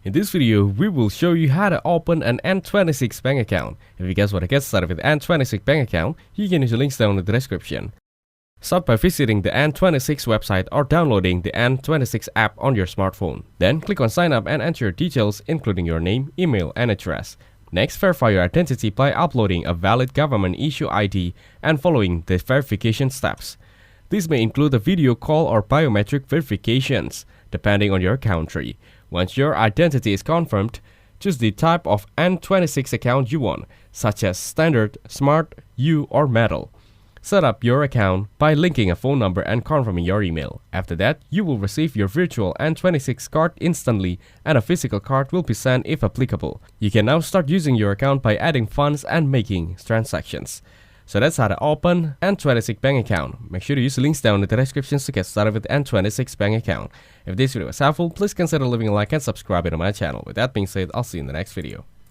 In this video, we will show you how to open an N26 bank account. If you guys want to get started with N26 bank account, you can use the links down in the description. Start by visiting the N26 website or downloading the N26 app on your smartphone. Then click on sign up and enter your details including your name, email, and address. Next, verify your identity by uploading a valid government issue ID and following the verification steps. This may include a video call or biometric verifications, depending on your country. Once your identity is confirmed, choose the type of N26 account you want, such as Standard, Smart, U, or Metal. Set up your account by linking a phone number and confirming your email. After that, you will receive your virtual N26 card instantly and a physical card will be sent if applicable. You can now start using your account by adding funds and making transactions. So that's how to open N26 bank account. Make sure to use the links down in the description to get started with N26 bank account. If this video was helpful, please consider leaving a like and subscribing to my channel. With that being said, I'll see you in the next video.